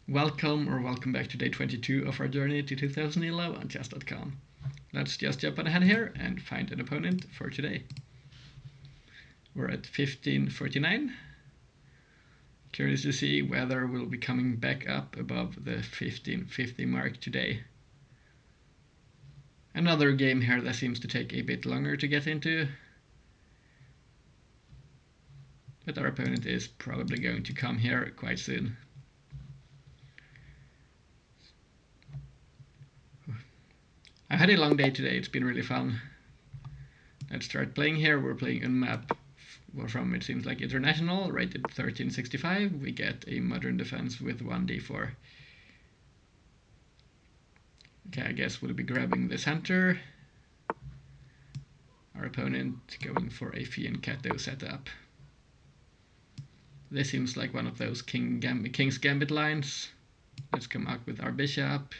Welcome or welcome back to day 22 of our journey to 2000 ELO on chess.com. Let's just jump on ahead here and find an opponent for today. We're at 1549. Curious to see whether we'll be coming back up above the 1550 mark today. Another game here that seems to take a bit longer to get into. But our opponent is probably going to come here quite soon. I had a long day today, it's been really fun. Let's start playing here. We're playing a map from, it seems like, International, rated 1365. We get a modern defense with 1d4. Okay, I guess we'll be grabbing the center. Our opponent going for a fianchetto setup. This seems like one of those King's Gambit lines. Let's come up with our bishop.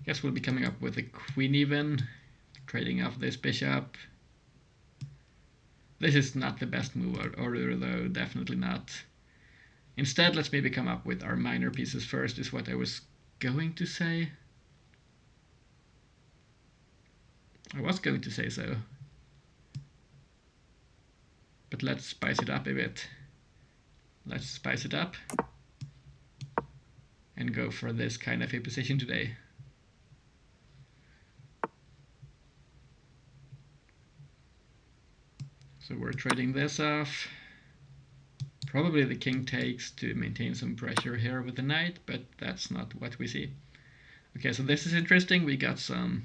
Guess we'll be coming up with a queen even, trading off this bishop. This is not the best move order though, definitely not. Instead, let's maybe come up with our minor pieces first, is what I was going to say. I was going to say so. But let's spice it up a bit. Let's spice it up and go for this kind of a position today. So we're trading this off. Probably the king takes to maintain some pressure here with the knight, but that's not what we see. Okay, so this is interesting. We got some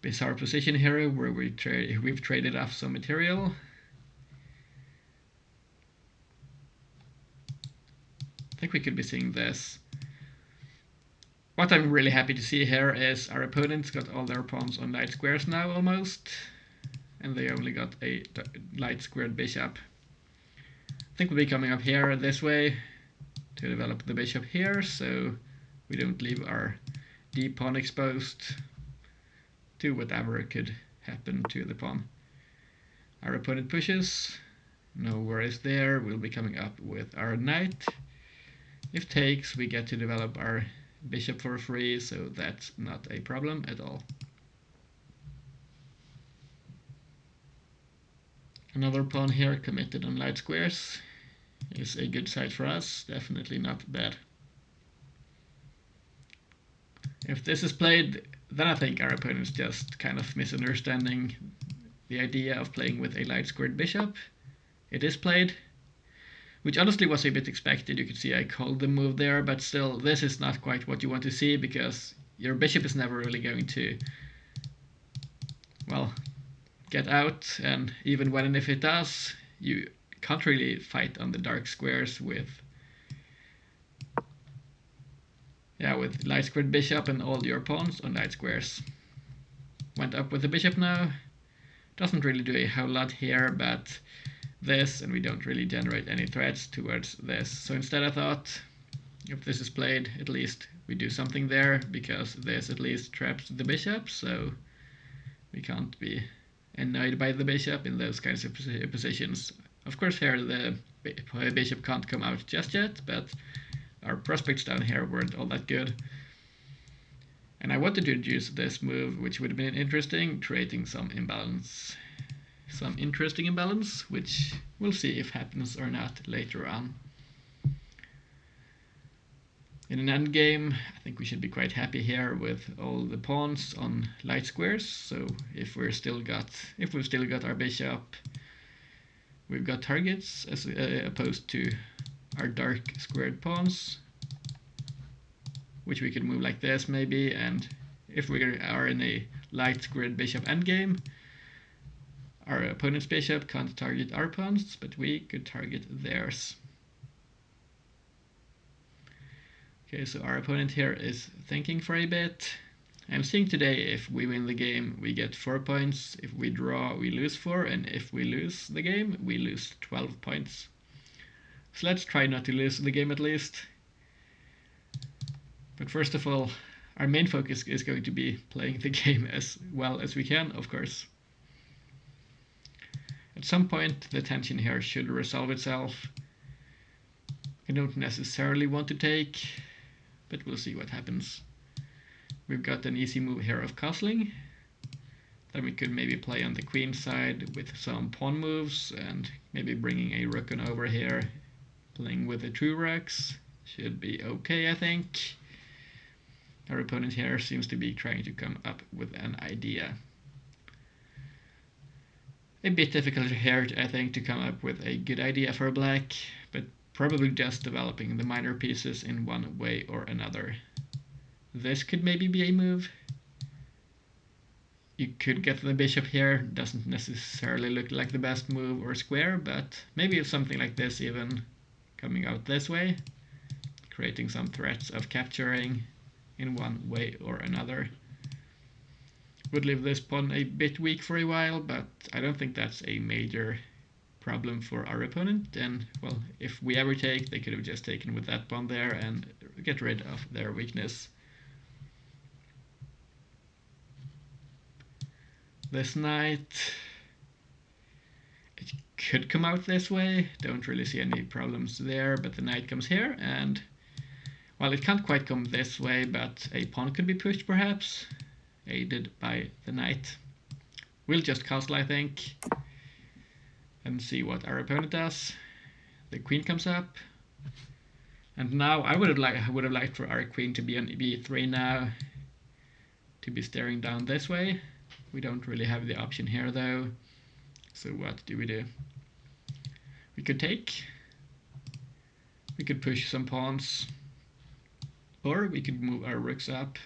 bizarre position here where we've traded off some material. I think we could be seeing this. What I'm really happy to see here is our opponents got all their pawns on light squares now almost. And they only got a light squared bishop. I think we'll be coming up here this way to develop the bishop here, so we don't leave our d pawn exposed to whatever could happen to the pawn. Our opponent pushes, no worries there. We'll be coming up with our knight. If takes, we get to develop our bishop for free, so that's not a problem at all. Another pawn here committed on light squares is a good side for us, definitely not bad. If this is played, then I think our opponent's just kind of misunderstanding the idea of playing with a light squared bishop. It is played, which honestly was a bit expected. You could see I called the move there, but still, this is not quite what you want to see, because your bishop is never really going to, well, get out, and even when and if it does, you can't really fight on the dark squares with light squared bishop and all your pawns on light squares. Went up with the bishop now. Doesn't really do a whole lot here, but this, and we don't really generate any threats towards this. So instead I thought, if this is played, at least we do something there, because this at least traps the bishop, so we can't be annoyed by the bishop in those kinds of positions. Of course here the bishop can't come out just yet, but our prospects down here weren't all that good. And I wanted to introduce this move, which would have been interesting, creating some imbalance. Some interesting imbalance, which we'll see if happens or not later on. In an endgame, I think we should be quite happy here with all the pawns on light squares. So if we've still got our bishop, we've got targets as opposed to our dark squared pawns, which we could move like this maybe. And if we are in a light squared bishop endgame, our opponent's bishop can't target our pawns, but we could target theirs. Okay, so our opponent here is thinking for a bit. I'm seeing today if we win the game, we get 4 points. If we draw, we lose 4. And if we lose the game, we lose 12 points. So let's try not to lose the game at least. But first of all, our main focus is going to be playing the game as well as we can, of course. At some point, the tension here should resolve itself. I don't necessarily want to take, but we'll see what happens. We've got an easy move here of castling. Then we could maybe play on the queen side with some pawn moves and maybe bringing a rook on over here. Playing with the two rooks should be okay, I think. Our opponent here seems to be trying to come up with an idea. A bit difficult here, I think, to come up with a good idea for black, but probably just developing the minor pieces in one way or another. This could maybe be a move. You could get the bishop here, doesn't necessarily look like the best move or square, but maybe it's something like this even coming out this way, creating some threats of capturing in one way or another. Would leave this pawn a bit weak for a while, but I don't think that's a major problem for our opponent. And well, if we ever take, they could have just taken with that pawn there and get rid of their weakness. This knight, it could come out this way, don't really see any problems there, but the knight comes here and, well, it can't quite come this way, but a pawn could be pushed perhaps, aided by the knight. We'll just castle, I think, and see what our opponent does. The queen comes up, and now I would have liked for our queen to be on b3 now, to be staring down this way. We don't really have the option here though, so what do? We could take, we could push some pawns, or we could move our rooks up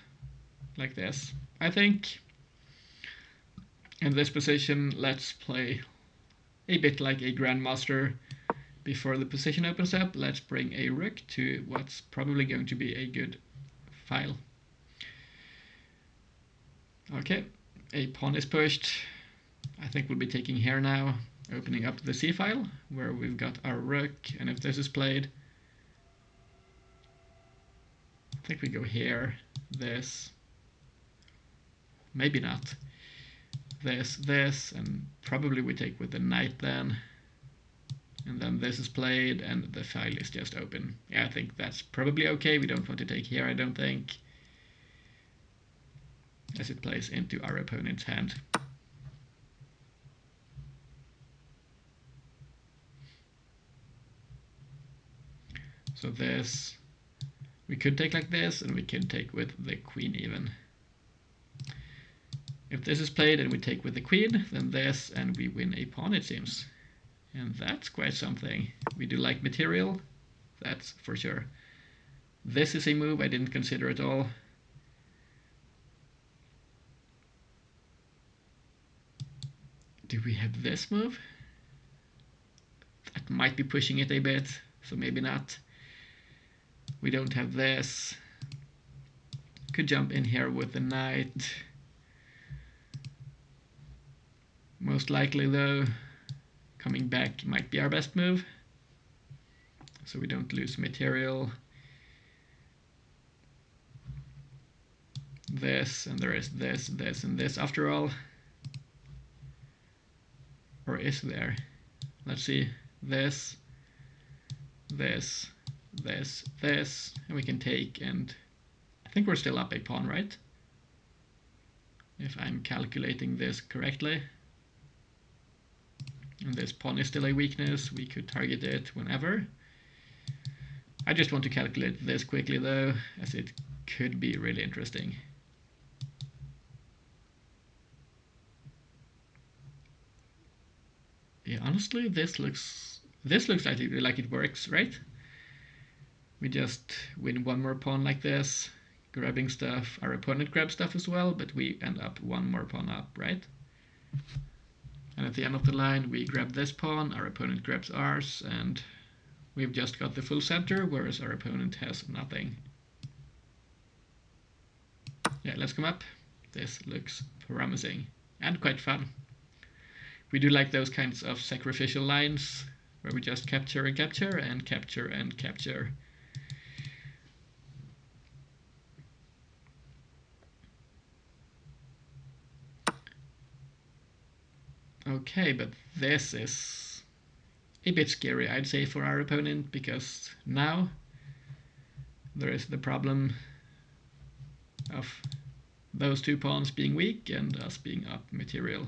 like this. I think in this position, let's play a bit like a grandmaster. Before the position opens up, let's bring a rook to what's probably going to be a good file. Okay, a pawn is pushed. I think we'll be taking here now, opening up the c file where we've got our rook, and if this is played, I think we go here, this, maybe not, this, and probably we take with the knight then, and then this is played and the file is just open. Yeah, I think that's probably okay. We don't want to take here, I don't think, as it plays into our opponent's hand. So this, we could take like this, and we could take with the queen even. If this is played and we take with the queen, then this, and we win a pawn, it seems. And that's quite something. We do like material, that's for sure. This is a move I didn't consider at all. Do we have this move? That might be pushing it a bit, so maybe not. We don't have this. Could jump in here with the knight. Most likely though, coming back might be our best move, so we don't lose material. This, and there is this, and this after all. Or is there? Let's see. This, and we can take, and I think we're still up a pawn, right? If I'm calculating this correctly. And this pawn is still a weakness, we could target it whenever. I just want to calculate this quickly though, as it could be really interesting. Yeah, honestly, this looks like it works, right? We just win one more pawn like this, grabbing stuff. Our opponent grabs stuff as well, but we end up one more pawn up, right? And at the end of the line, we grab this pawn, our opponent grabs ours, and we've just got the full center, whereas our opponent has nothing. Yeah, let's come up. This looks promising and quite fun. We do like those kinds of sacrificial lines where we just capture and capture and capture and capture. Okay, but this is a bit scary, I'd say, for our opponent, because now there is the problem of those two pawns being weak and us being up material.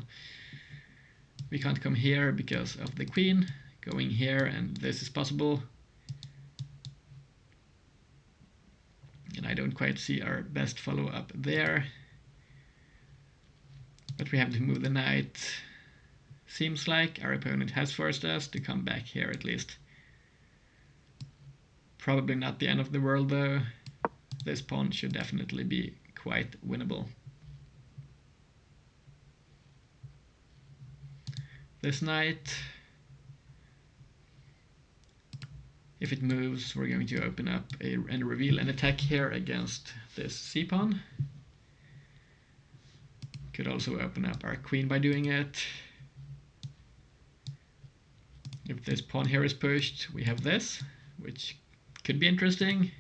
We can't come here because of the queen going here, and this is possible. And I don't quite see our best follow-up there. But we have to move the knight. Seems like our opponent has forced us to come back here at least. Probably not the end of the world though. This pawn should definitely be quite winnable. This knight, if it moves, we're going to open up and reveal an attack here against this c-pawn. Could also open up our queen by doing it. If this pawn here is pushed, we have this, which could be interesting.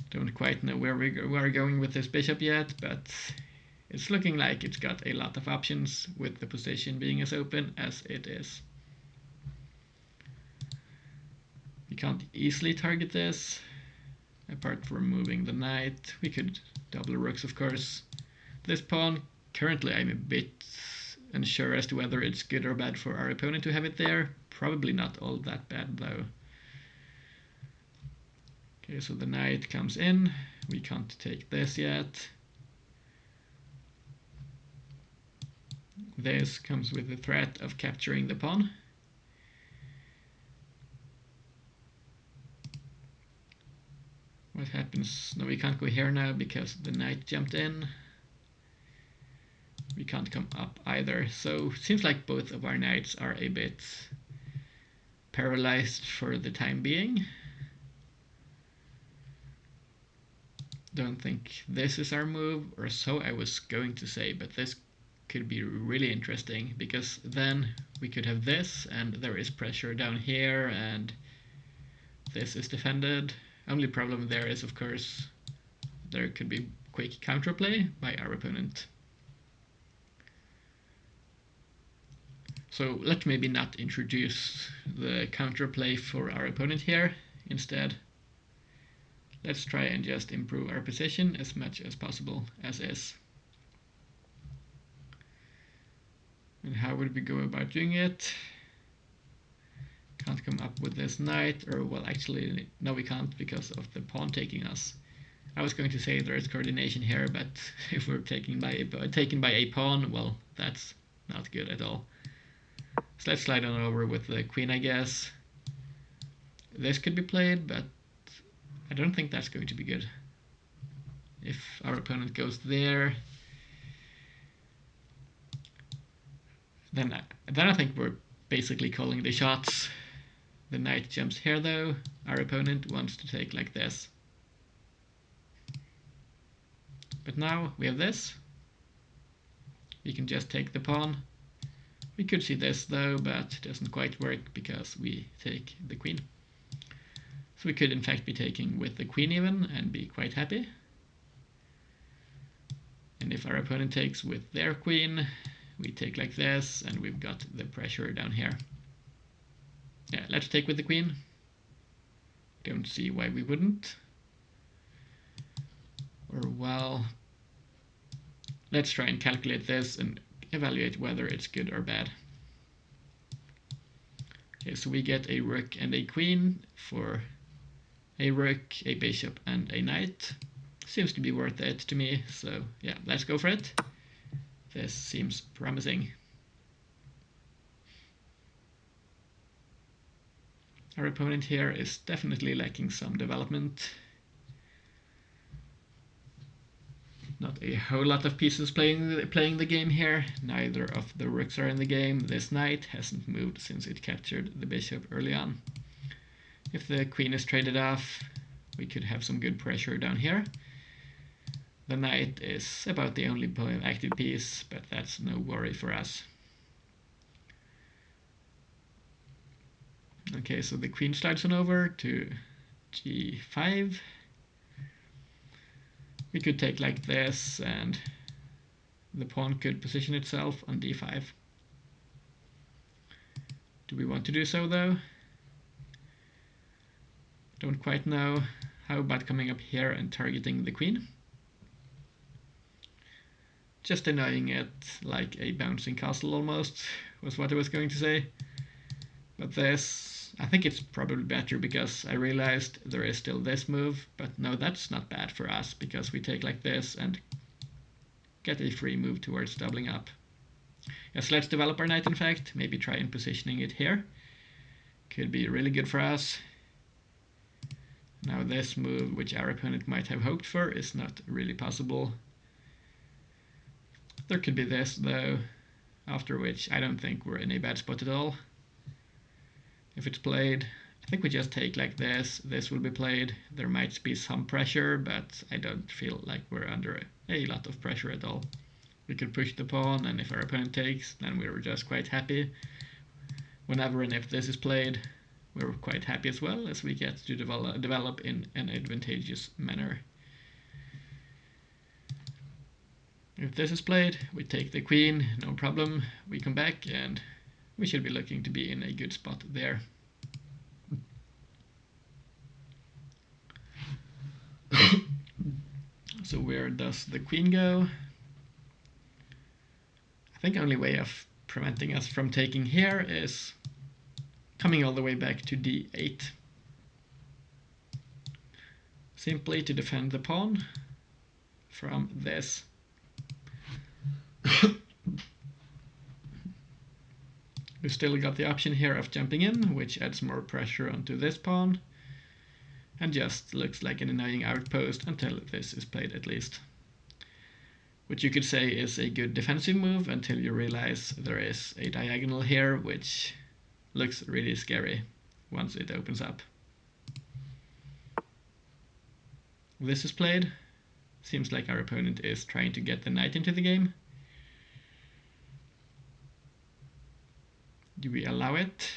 Don't quite know where we're going with this bishop yet, but it's looking like it's got a lot of options with the position being as open as it is. We can't easily target this, apart from moving the knight. We could double rooks, of course. This pawn, currently I'm a bit unsure as to whether it's good or bad for our opponent to have it there. Probably not all that bad though. Okay, so the knight comes in. We can't take this yet. This comes with the threat of capturing the pawn. What happens? No, we can't go here now because the knight jumped in. We can't come up either, so it seems like both of our knights are a bit paralyzed for the time being. Don't think this is our move, or so I was going to say, but this could be really interesting, because then we could have this, and there is pressure down here, and this is defended. Only problem there is, of course, there could be quick counterplay by our opponent. So let's maybe not introduce the counterplay for our opponent here. Instead, let's try and just improve our position as much as possible as is. And how would we go about doing it? Can't come up with this knight, or well, actually, no, we can't because of the pawn taking us. I was going to say there is coordination here, but if we're taken by a pawn, well, that's not good at all. So let's slide on over with the queen, I guess. This could be played, but I don't think that's going to be good. If our opponent goes there, then I think we're basically calling the shots. The knight jumps here though. Our opponent wants to take like this. But now we have this. We can just take the pawn. We could see this though, but it doesn't quite work because we take the queen. So we could in fact be taking with the queen even and be quite happy. And if our opponent takes with their queen, we take like this, and we've got the pressure down here. Yeah, let's take with the queen. Don't see why we wouldn't. Or well, let's try and calculate this and evaluate whether it's good or bad. Okay, so we get a rook and a queen for a rook, a bishop, and a knight. Seems to be worth it to me, so yeah, let's go for it. This seems promising. Our opponent here is definitely lacking some development. Not a whole lot of pieces playing the game here. Neither of the rooks are in the game. This knight hasn't moved since it captured the bishop early on. If the queen is traded off, we could have some good pressure down here. The knight is about the only active piece, but that's no worry for us. Okay, so the queen slides on over to g5. We could take like this, and the pawn could position itself on d5. Do we want to do so though? Don't quite know. How about coming up here and targeting the queen? Just denying it like a bouncing castle almost, was what I was going to say. But this, I think it's probably better because I realized there is still this move, but no, that's not bad for us because we take like this and get a free move towards doubling up. Yes, let's develop our knight in fact, maybe try and positioning it here. Could be really good for us. Now this move, which our opponent might have hoped for, is not really possible. There could be this though, after which I don't think we're in a bad spot at all. If it's played, I think we just take like this will be played. There might be some pressure, but I don't feel like we're under a lot of pressure at all. We could push the pawn, and if our opponent takes, then we're just quite happy. Whenever and if this is played, we're quite happy as well, as we get to develop in an advantageous manner. If this is played, we take the queen, no problem. We come back and we should be looking to be in a good spot there. So where does the queen go? I think only way of preventing us from taking here is coming all the way back to d8. Simply to defend the pawn from this. We still got the option here of jumping in, which adds more pressure onto this pawn, and just looks like an annoying outpost until this is played at least. Which you could say is a good defensive move until you realize there is a diagonal here, which looks really scary once it opens up. This is played. Seems like our opponent is trying to get the knight into the game. Do we allow it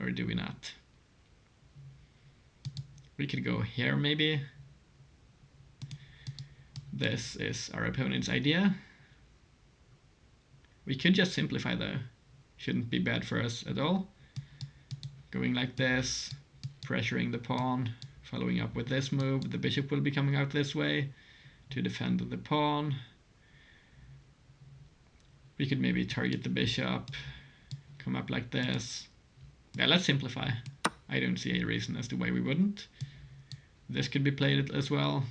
or do we not? We could go here maybe. This is our opponent's idea. We could just simplify though. Shouldn't be bad for us at all. Going like this, pressuring the pawn, following up with this move. The bishop will be coming out this way to defend the pawn. We could maybe target the bishop, come up like this. Yeah, let's simplify. I don't see a reason as to why we wouldn't. This could be played as well.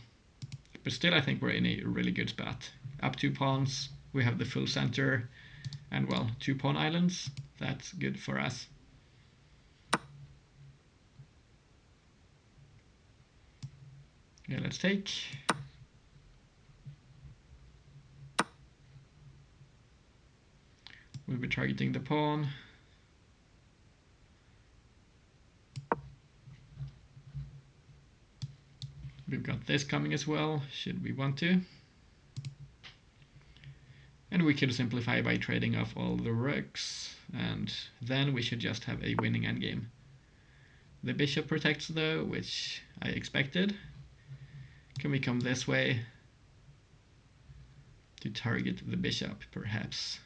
But still I think we're in a really good spot. Up 2 pawns, we have the full center, and well, 2 pawn islands. That's good for us. Yeah, let's take. We'll be targeting the pawn. We've got this coming as well, should we want to. And we could simplify by trading off all the rooks, and then we should just have a winning endgame. The bishop protects though, which I expected. Can we come this way to target the bishop, perhaps?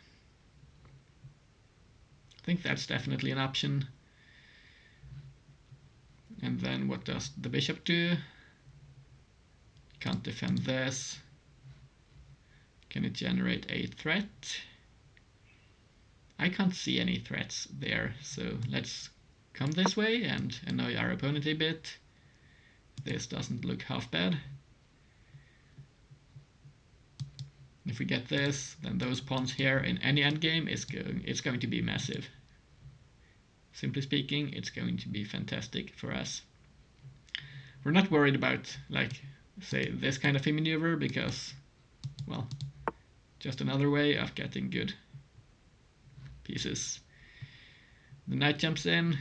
I think that's definitely an option. And then what does the bishop do? Can't defend this. Can it generate a threat? I can't see any threats there, so let's come this way and annoy our opponent a bit. This doesn't look half bad. If we get this, then those pawns here in any endgame it's going to be massive. Simply speaking, it's going to be fantastic for us. We're not worried about, like, say, this kind of a maneuver because, well, just another way of getting good pieces. The knight jumps in.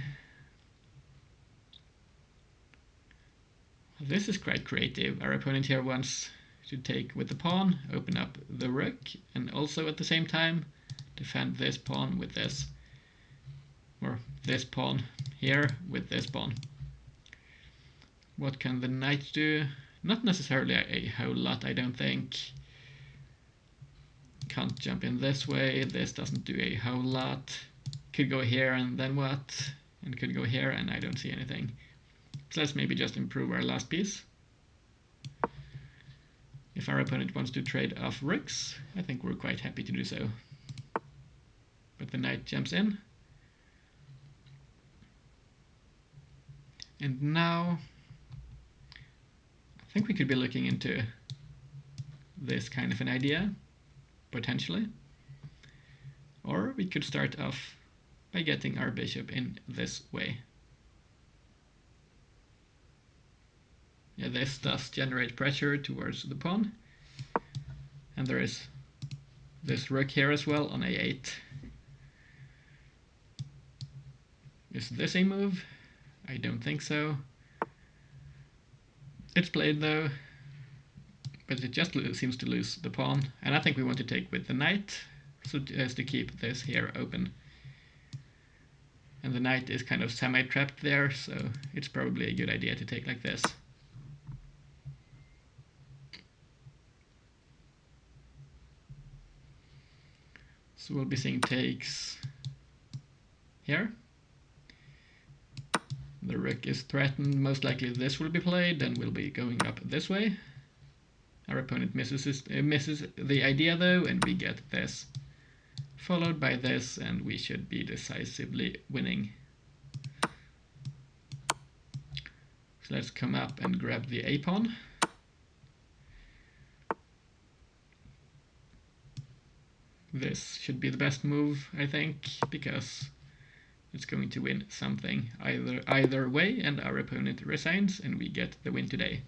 This is quite creative. Our opponent here wants to take with the pawn, open up the rook, and also at the same time defend this pawn with this, or this pawn here with this pawn. What can the knight do? Not necessarily a whole lot, I don't think. Can't jump in this way, this doesn't do a whole lot. could go here and then what? And could go here and I don't see anything. So let's maybe just improve our last piece. If our opponent wants to trade off rooks, I think we're quite happy to do so. But the knight jumps in. And now I think we could be looking into this kind of an idea, potentially. Or we could start off by getting our bishop in this way. Yeah, this does generate pressure towards the pawn. And there is this rook here as well on a8. Is this a move? I don't think so. It's played though, but it just seems to lose the pawn. And I think we want to take with the knight, so as to keep this here open. And the knight is kind of semi-trapped there, so it's probably a good idea to take like this. So we'll be seeing takes here. The rook is threatened, most likely this will be played, then we'll be going up this way. Our opponent misses the idea though, and we get this. Followed by this, and we should be decisively winning. So let's come up and grab the a-pawn. This should be the best move, I think, because it's going to win something either way, and our opponent resigns, and we get the win today.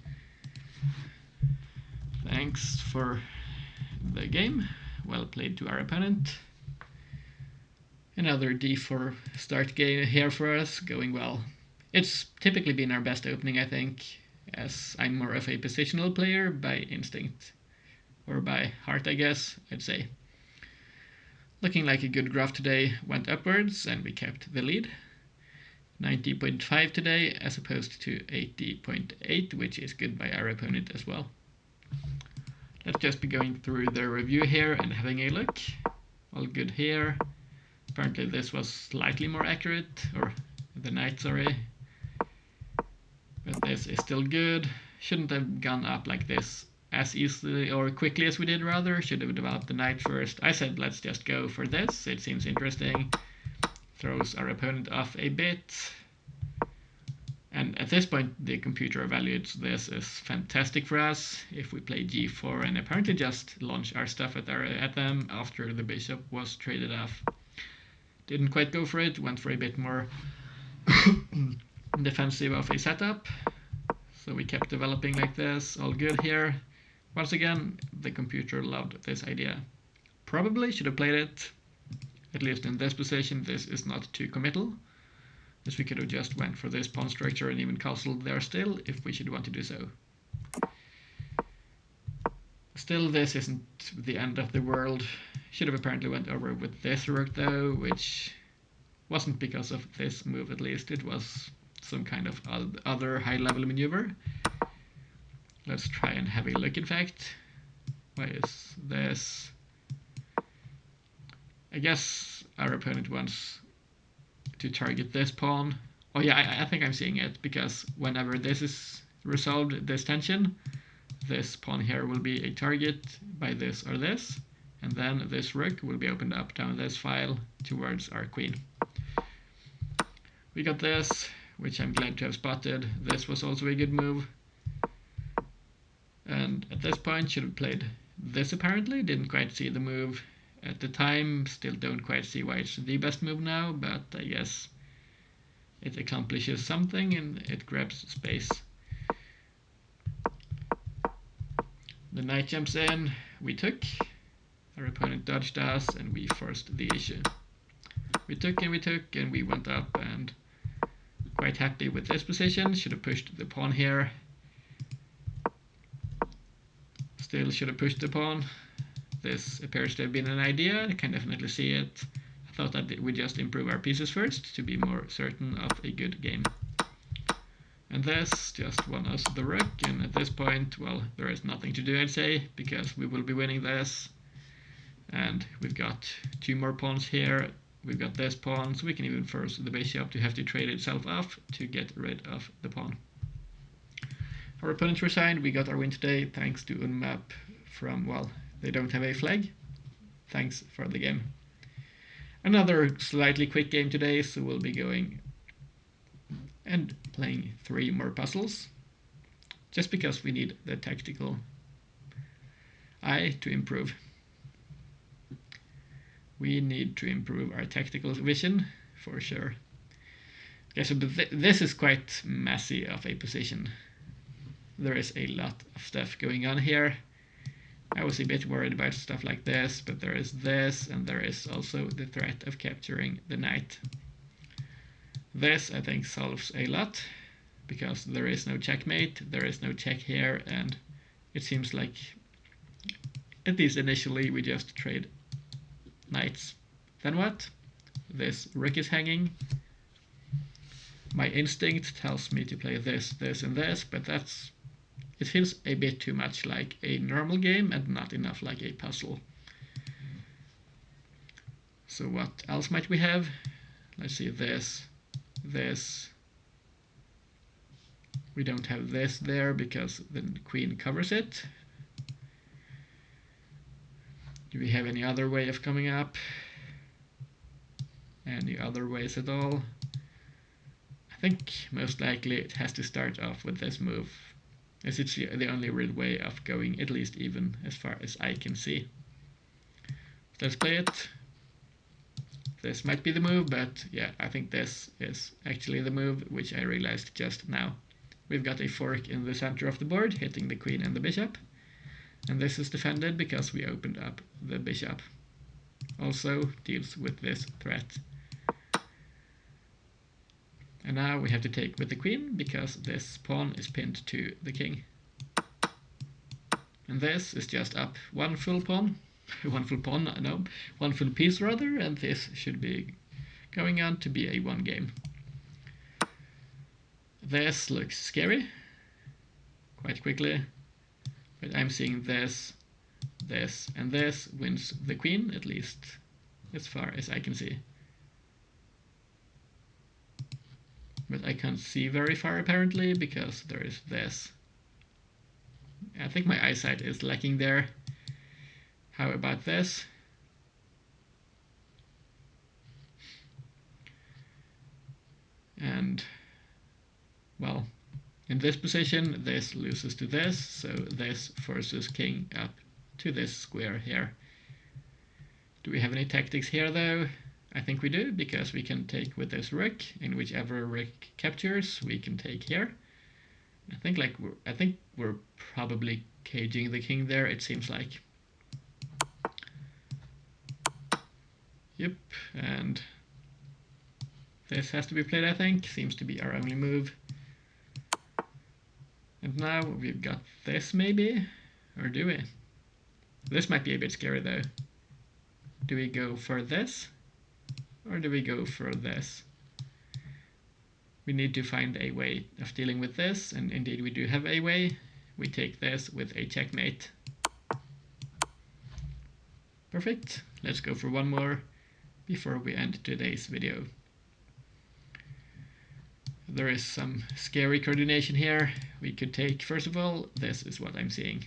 Thanks for the game. Well played to our opponent. Another d4 start game here for us, going well. It's typically been our best opening, I think, as I'm more of a positional player by instinct, or by heart, I guess, I'd say. Looking like a good graph today, went upwards and we kept the lead. 90.5 today as opposed to 80.8, which is good by our opponent as well. Let's just be going through the review here and having a look. All good here. Apparently this was slightly more accurate, or the knight, sorry. But this is still good. Shouldn't have gone up like this as easily or quickly as we did, rather. Should have developed the knight first. I said let's just go for this. It seems interesting. Throws our opponent off a bit. And at this point the computer evaluates this as fantastic for us. If we play g4 and apparently just launch our stuff at them after the bishop was traded off. Didn't quite go for it, went for a bit more defensive of a setup. So we kept developing like this, all good here. Once again, the computer loved this idea. Probably should have played it, at least in this position. This is not too committal, as we could have just went for this pawn structure and even castled there still, if we should want to do so. Still, this isn't the end of the world. Should have apparently went over with this rook though, which wasn't because of this move at least. It was some kind of other high-level maneuver. Let's try and have a look, in fact. Why is this? I guess our opponent wants to target this pawn. Oh yeah, I think I'm seeing it, because whenever this is resolved, this tension, this pawn here will be a target by this or this, and then this rook will be opened up down this file towards our queen. We got this, which I'm glad to have spotted. This was also a good move. And at this point should have played this apparently. Didn't quite see the move at the time. Still don't quite see why it's the best move now, but I guess it accomplishes something and it grabs space. The knight jumps in, we took. Our opponent dodged us and we forced the issue. We took and we went up, and quite happy with this position. Should have pushed the pawn here. Still should have pushed the pawn. This appears to have been an idea. I can definitely see it. I thought that we'd just improve our pieces first to be more certain of a good game. And this just won us the rook, and at this point, well, there is nothing to do, I'd say, because we will be winning this. And we've got two more pawns here, we've got this pawn, so we can even force the bishop to have to trade itself off to get rid of the pawn. Our opponents resigned. We got our win today thanks to Unmap from, well, they don't have a flag. Thanks for the game. Another slightly quick game today, so we'll be going and playing 3 more puzzles, just because we need the tactical eye to improve. We need to improve our tactical vision, for sure. Okay, so this is quite messy of a position. There is a lot of stuff going on here. I was a bit worried about stuff like this, but there is this, and there is also the threat of capturing the knight. This, I think, solves a lot, because there is no checkmate, there is no check here, and it seems like, at least initially, we just trade knights. Then what? This rook is hanging. My instinct tells me to play this, this, and this, but it feels a bit too much like a normal game and not enough like a puzzle. So what else might we have? Let's see, this. We don't have this there because the queen covers it. Do we have any other way of coming up? Any other ways at all? I think most likely it has to start off with this move, as it's the only real way of going at least even as far as I can see. Let's play it. This might be the move, but yeah, I think this is actually the move, which I realized just now. We've got a fork in the center of the board, hitting the queen and the bishop. And this is defended because we opened up the bishop. Also deals with this threat. And now we have to take with the queen, because this pawn is pinned to the king. And this is just up one full pawn. One full piece rather, and this should be going on to be a 1 game. This looks scary quite quickly, but I'm seeing this, and this wins the queen, at least as far as I can see. But I can't see very far apparently, because there is this. I think my eyesight is lacking there. How about this? And, well, in this position, this loses to this, so this forces king up to this square here. Do we have any tactics here, though? I think we do, because we can take with this rook, and whichever rook captures, we can take here. I think we're probably caging the king there, it seems like. Yep, and this has to be played, I think. Seems to be our only move. And now we've got this, maybe? Or do we? This might be a bit scary, though. Do we go for this? Or do we go for this? We need to find a way of dealing with this, and indeed we do have a way. We take this with a checkmate. Perfect. Let's go for one more before we end today's video. There is some scary coordination here. We could take, first of all, this is what I'm seeing.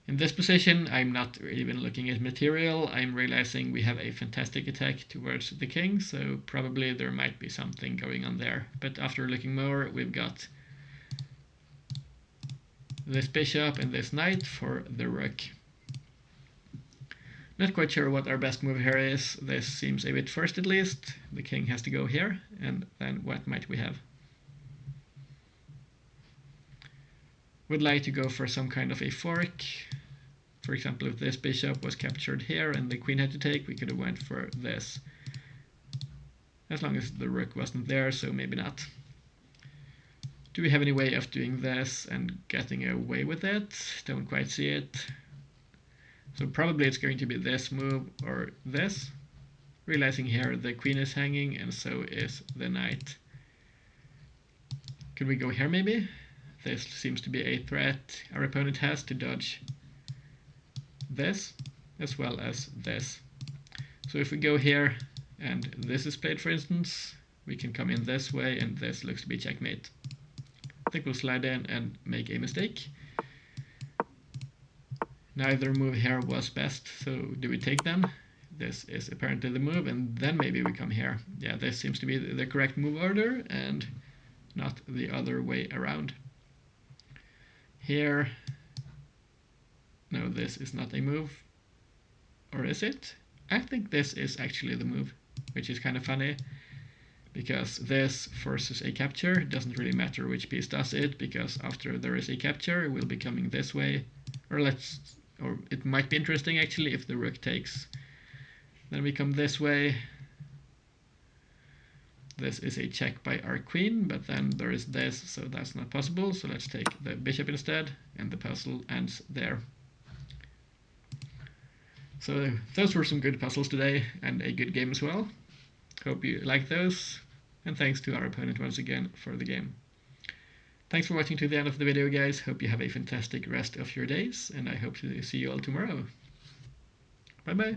In this position, I'm not even looking at material. I'm realizing we have a fantastic attack towards the king, so probably there might be something going on there. But after looking more, we've got this bishop and this knight for the rook. Not quite sure what our best move here is. This seems a bit forced at least. The king has to go here, and then what might we have? Would like to go for some kind of a fork. For example, if this bishop was captured here and the queen had to take, we could have went for this. As long as the rook wasn't there, so maybe not. Do we have any way of doing this and getting away with it? Don't quite see it. So probably it's going to be this move or this. Realizing here the queen is hanging and so is the knight. Could we go here maybe? This seems to be a threat. Our opponent has to dodge this as well as this. So if we go here, and this is played, for instance, we can come in this way, and this looks to be checkmate. I think we'll slide in and make a mistake. Neither move here was best, so do we take them? This is apparently the move, and then maybe we come here. Yeah, this seems to be the correct move order, and not the other way around. Here, no, this is not a move. Or is it? I think this is actually the move, which is kind of funny, because this forces a capture. It doesn't really matter which piece does it, because after there is a capture, it will be coming this way. Or it might be interesting actually if the rook takes. Then we come this way. This is a check by our queen, but then there is this, so that's not possible. So let's take the bishop instead, and the puzzle ends there. So those were some good puzzles today, and a good game as well. Hope you liked those, and thanks to our opponent once again for the game. Thanks for watching to the end of the video, guys. Hope you have a fantastic rest of your days, and I hope to see you all tomorrow. Bye bye.